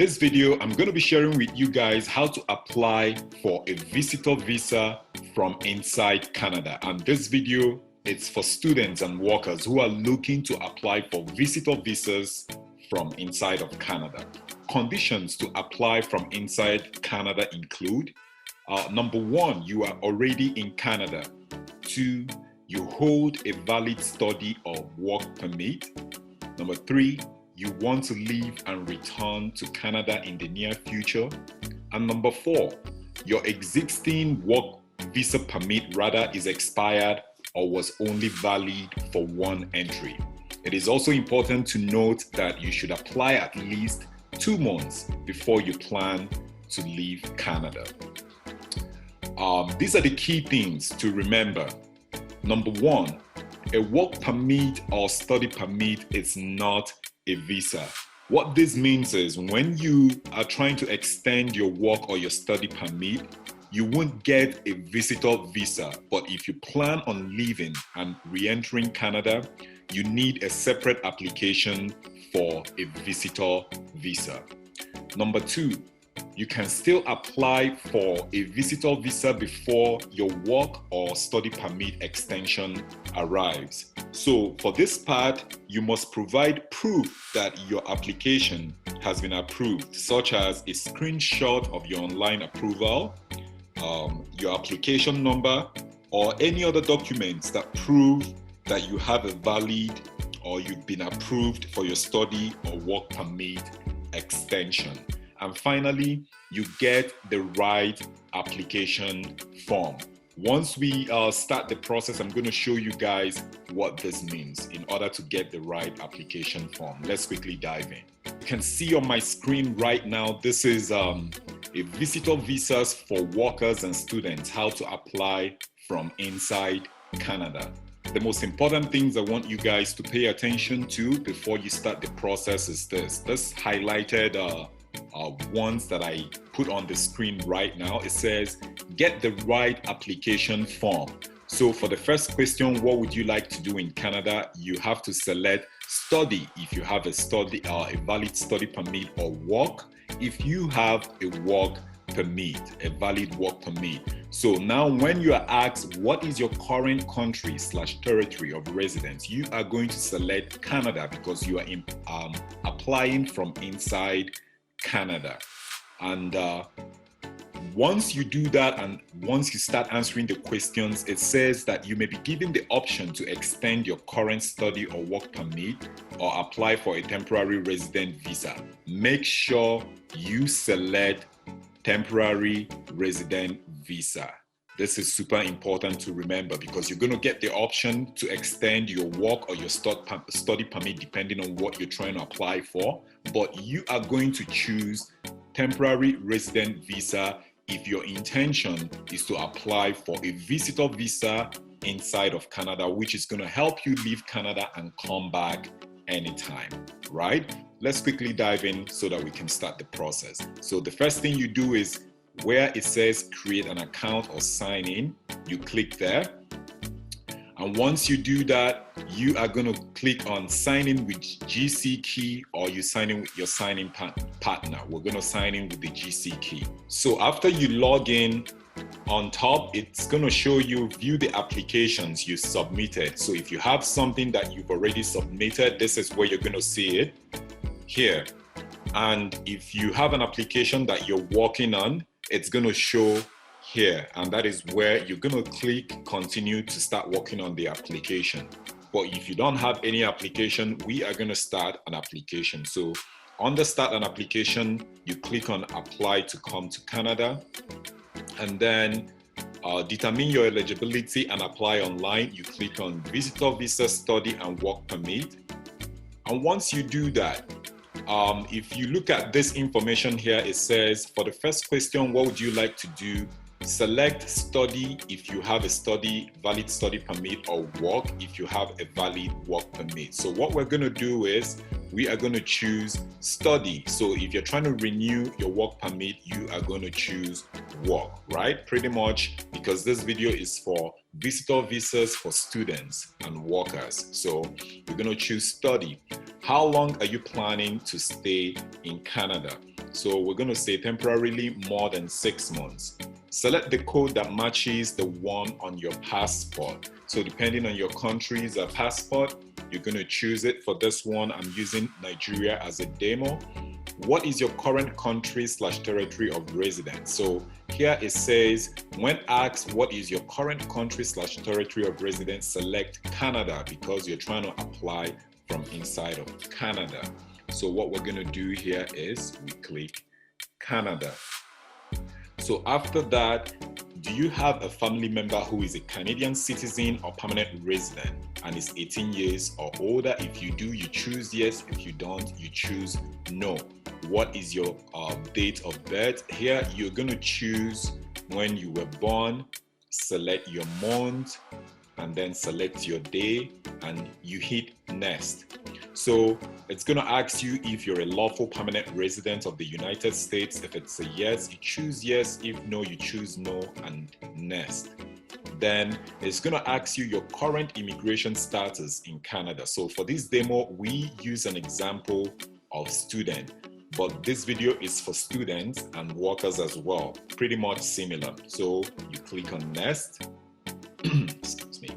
this video, I'm going to be sharing with you guys how to apply for a visitor visa from inside Canada. And this video, it's for students and workers who are looking to apply for visitor visas from inside of Canada. Conditions to apply from inside Canada include, number one, you are already in Canada. 2, you hold a valid study or work permit. Number 3, you want to leave and return to Canada in the near future. And number 4, your existing work visa permit is expired or was only valid for one entry. It is also important to note that you should apply at least 2 months before you plan to leave Canada. These are the key things to remember. Number 1, a work permit or study permit is not a visa. What this means is when you are trying to extend your work or your study permit, you won't get a visitor visa. But if you plan on leaving and re-entering Canada, you need a separate application for a visitor visa. Number 2, you can still apply for a visitor visa before your work or study permit extension arrives. So for this part, you must provide proof that your application has been approved, such as a screenshot of your online approval, your application number, or any other documents that prove that you have a valid or you've been approved for your study or work permit extension. And finally, you get the right application form. Once we start the process, I'm going to show you guys what this means in order to get the right application form. Let's quickly dive in. You can see on my screen right now, this is a visitor visas for workers and students, how to apply from inside Canada. The most important things I want you guys to pay attention to before you start the process is this highlighted ones that I put on the screen right now. It says, get the right application form. So for the first question, what would you like to do in Canada? You have to select study if you have a study or a valid study permit, or work if you have a work permit, a valid work permit. So now when you are asked what is your current country/territory of residence, you are going to select Canada because you are applying from inside Canada. And once you do that and once you start answering the questions, it says that you may be given the option to extend your current study or work permit or apply for a temporary resident visa. Make sure you select temporary resident visa. This is super important to remember because you're going to get the option to extend your work or your study permit depending on what you're trying to apply for, but you are going to choose temporary resident visa if your intention is to apply for a visitor visa inside of Canada, which is going to help you leave Canada and come back anytime, right? Let's quickly dive in so that we can start the process. So the first thing you do is where it says create an account or sign in, you click there. And once you do that, you are going to click on sign in with GC key, or you sign in with your sign-in partner. We're going to sign in with the GC key. So after you log in, on top, it's going to show you view the applications you submitted. So if you have something that you've already submitted, this is where you're going to see it here. And if you have an application that you're working on, it's going to show here, and that is where you're going to click continue to start working on the application. But if you don't have any application, we are going to start an application. So under start an application, you click on apply to come to Canada, and then determine your eligibility and apply online. You click on visitor visa, study and work permit. And once you do that, if you look at this information here, it says for the first question, what would you like to do? Select study if you have a valid study permit, or work if you have a valid work permit. So what we're going to do is we are going to choose study. So if you're trying to renew your work permit, you are going to choose work, right? Pretty much, because this video is for visitor visas for students and workers. So you're going to choose study. How long are you planning to stay in Canada? So we're going to say temporarily more than 6 months. Select the code that matches the one on your passport. So depending on your country's passport, you're going to choose it. For this one, I'm using Nigeria as a demo. What is your current country/territory of residence? So here it says, when asked what is your current country/territory of residence, select Canada because you're trying to apply from inside of Canada. So what we're going to do here is we click Canada. So after that, do you have a family member who is a Canadian citizen or permanent resident and is 18 years or older? If you do, you choose yes. If you don't, you choose no. What is your date of birth? Here, you're going to choose when you were born, select your month, and then select your day, and you hit next. So it's going to ask you if you're a lawful permanent resident of the United States. If it's a yes, you choose yes. If no, you choose no, and next. Then it's going to ask you your current immigration status in Canada. So for this demo, we use an example of student, but this video is for students and workers as well, pretty much similar. So you click on next. Excuse me.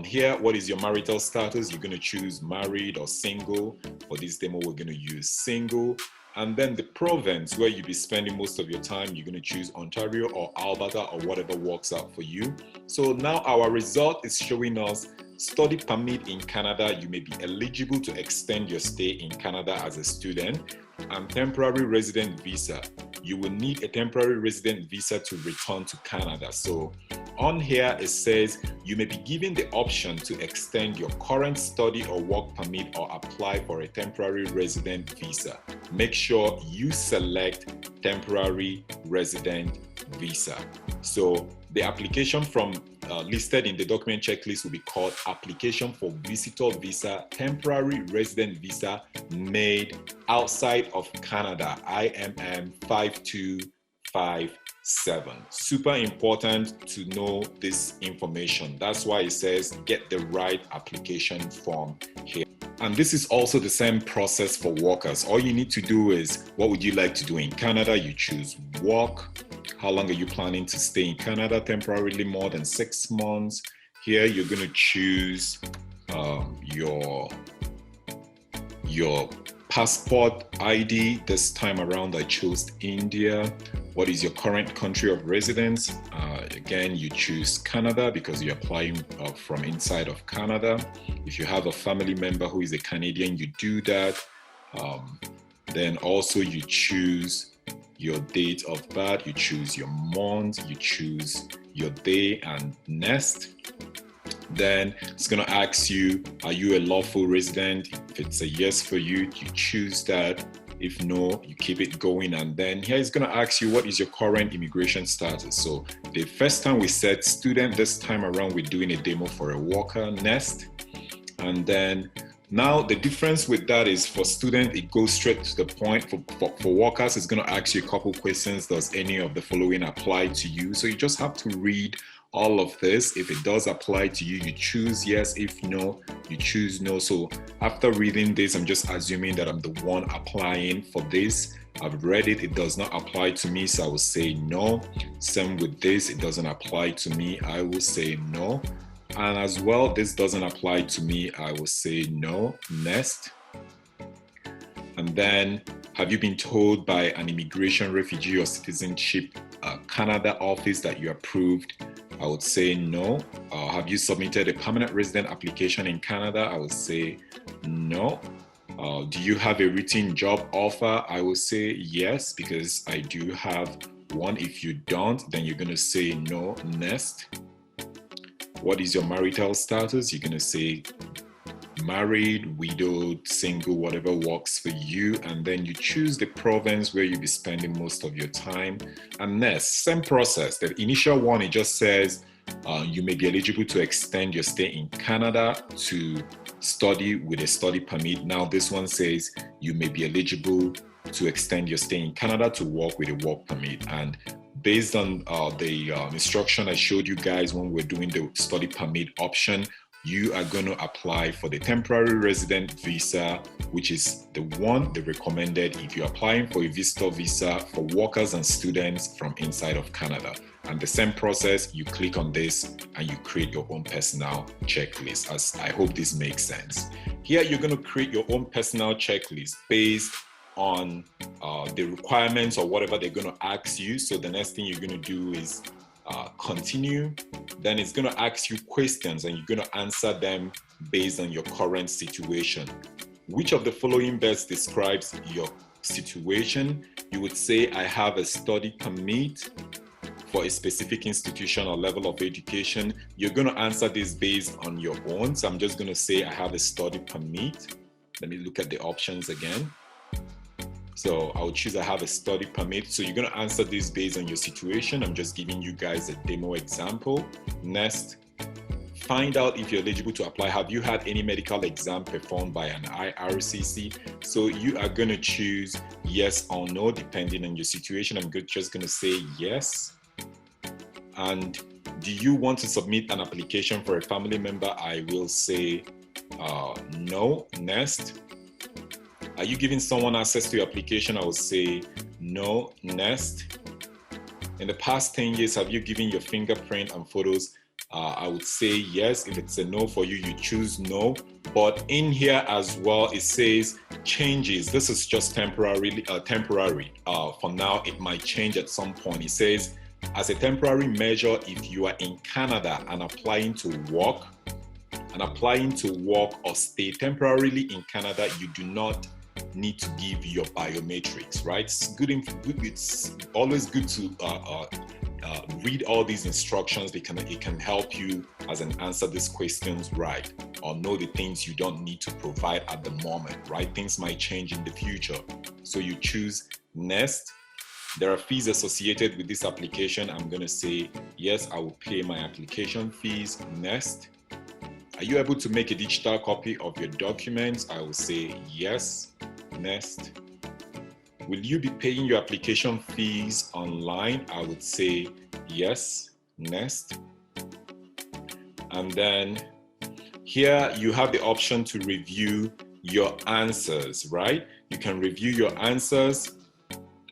Here, what is your marital status? You're going to choose married or single. For this demo, we're going to use single. And then the province where you'll be spending most of your time, you're going to choose Ontario or Alberta or whatever works out for you. So now our result is showing us study permit in Canada. You may be eligible to extend your stay in Canada as a student. And temporary resident visa. You will need a temporary resident visa to return to Canada. So on here, it says you may be given the option to extend your current study or work permit or apply for a temporary resident visa. Make sure you select temporary resident visa. So the application from listed in the document checklist will be called application for visitor visa, temporary resident visa made outside of Canada, IMM 5257. Super important to know this information. That's why it says get the right application form here. And this is also the same process for workers. All you need to do is, what would you like to do in Canada? You choose work. How long are you planning to stay in Canada? Temporarily more than 6 months. Here you're going to choose your passport ID. This time around I chose India. What is your current country of residence? Again, you choose Canada because you're applying from inside of Canada. If you have a family member who is a Canadian, you do that. Then also you choose your date of birth, you choose your month, you choose your day, and next. Then it's going to ask you, are you a lawful resident? If it's a yes for you, you choose that. If no, you keep it going. And then here it's going to ask you, what is your current immigration status? So the first time we said student, this time around we're doing a demo for a worker. Next. And then now the difference with that is for student, it goes straight to the point. For workers, it's going to ask you a couple questions. Does any of the following apply to you? So you just have to read all of this. If it does apply to you, you choose yes. If no, you choose no. So after reading this, I'm just assuming that I'm the one applying for this. I've read it, it does not apply to me, so I will say no. Same with this, it doesn't apply to me, I will say no. And as well, this doesn't apply to me, I will say no. Next. And then, have you been told by an immigration, refugee, or citizenship Canada office that you approved? I would say no. Have you submitted a permanent resident application in Canada? I would say no. Do you have a written job offer? I will say yes, because I do have one. If you don't, then you're going to say no. Next. What is your marital status? You're going to say married, widowed, single, whatever works for you. And then you choose the province where you'll be spending most of your time. And next, same process. The initial one, it just says you may be eligible to extend your stay in Canada to study with a study permit. Now this one says you may be eligible to extend your stay in Canada to work with a work permit. And based on the instruction I showed you guys when we're doing the study permit option, you are going to apply for the temporary resident visa, which is the recommended if you're applying for a visitor visa for workers and students from inside of Canada. And the same process, you click on this and you create your own personal checklist. As I hope this makes sense. Here, you're going to create your own personal checklist based on the requirements or whatever they're going to ask you. So the next thing you're going to do is continue. Then it's going to ask you questions and you're going to answer them based on your current situation. Which of the following best describes your situation? You would say, I have a study permit for a specific institution or level of education. You're going to answer this based on your own. So I'm just going to say I have a study permit. Let me look at the options again. So I'll choose I have a study permit. So you're going to answer this based on your situation. I'm just giving you guys a demo example. Next, find out if you're eligible to apply. Have you had any medical exam performed by an IRCC? So you are going to choose yes or no depending on your situation. I'm just going to say yes. And do you want to submit an application for a family member? I will say no. Next. Are you giving someone access to your application? I will say no. Next. In the past 10 years, have you given your fingerprint and photos? I would say yes. If it's a no for you, you choose no. But in here as well, it says changes. This is just temporary. For now, it might change at some point. It says, as a temporary measure, if you are in Canada and applying to work or stay temporarily in Canada, you do not need to give your biometrics, right? It's always good to read all these instructions. It can help you as an answer these questions right, or know the things you don't need to provide at the moment, right? Things might change in the future. So you choose next. There are fees associated with this application. I'm going to say, yes, I will pay my application fees. Next. Are you able to make a digital copy of your documents? I will say yes. Next. Will you be paying your application fees online? I would say yes. Next. And then here you have the option to review your answers, right? You can review your answers.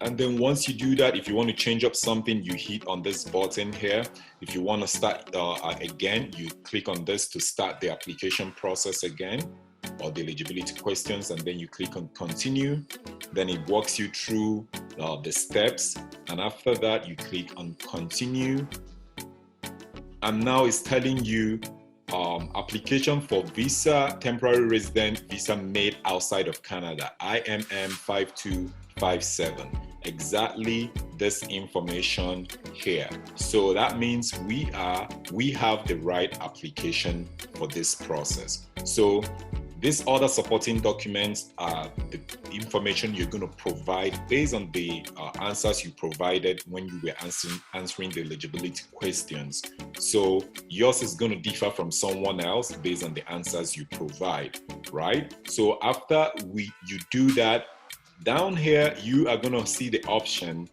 And then once you do that, if you want to change up something, you hit on this button here. If you want to start again, you click on this to start the application process again, or the eligibility questions, and then you click on continue. Then it walks you through the steps. And after that, you click on continue. And now it's telling you application for visa, temporary resident visa made outside of Canada, IMM 5257. Exactly this information here. So that means we have the right application for this process. So these other supporting documents are the information you're going to provide based on the answers you provided when you were answering the eligibility questions. So yours is going to differ from someone else based on the answers you provide, right? So after you do that, down here, you are going to see the option.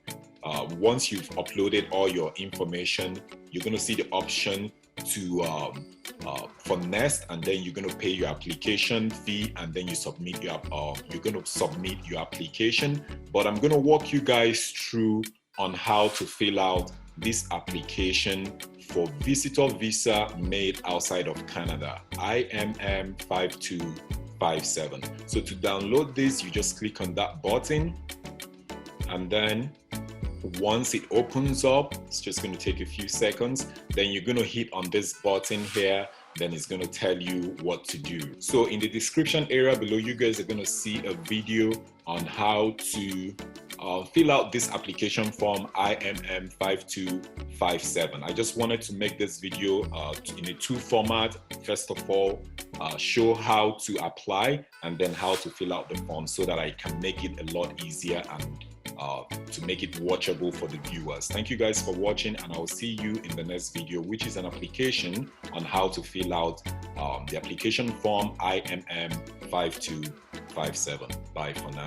Once you've uploaded all your information, you're going to see the option to for next, and then you're going to pay your application fee, and then you submit you're going to submit your application. But I'm going to walk you guys through on how to fill out this application for visitor visa made outside of Canada, IMM 5257. So to download this, you just click on that button, and then once it opens up, it's just going to take a few seconds. Then you're going to hit on this button here. Then it's going to tell you what to do. So in the description area below, you guys are going to see a video on how to fill out this application form IMM 5257. I just wanted to make this video in a two format. First of all, show how to apply, and then how to fill out the form so that I can make it a lot easier and to make it watchable for the viewers. Thank you guys for watching, and I'll see you in the next video, which is an application on how to fill out the application form IMM 5257. Bye for now.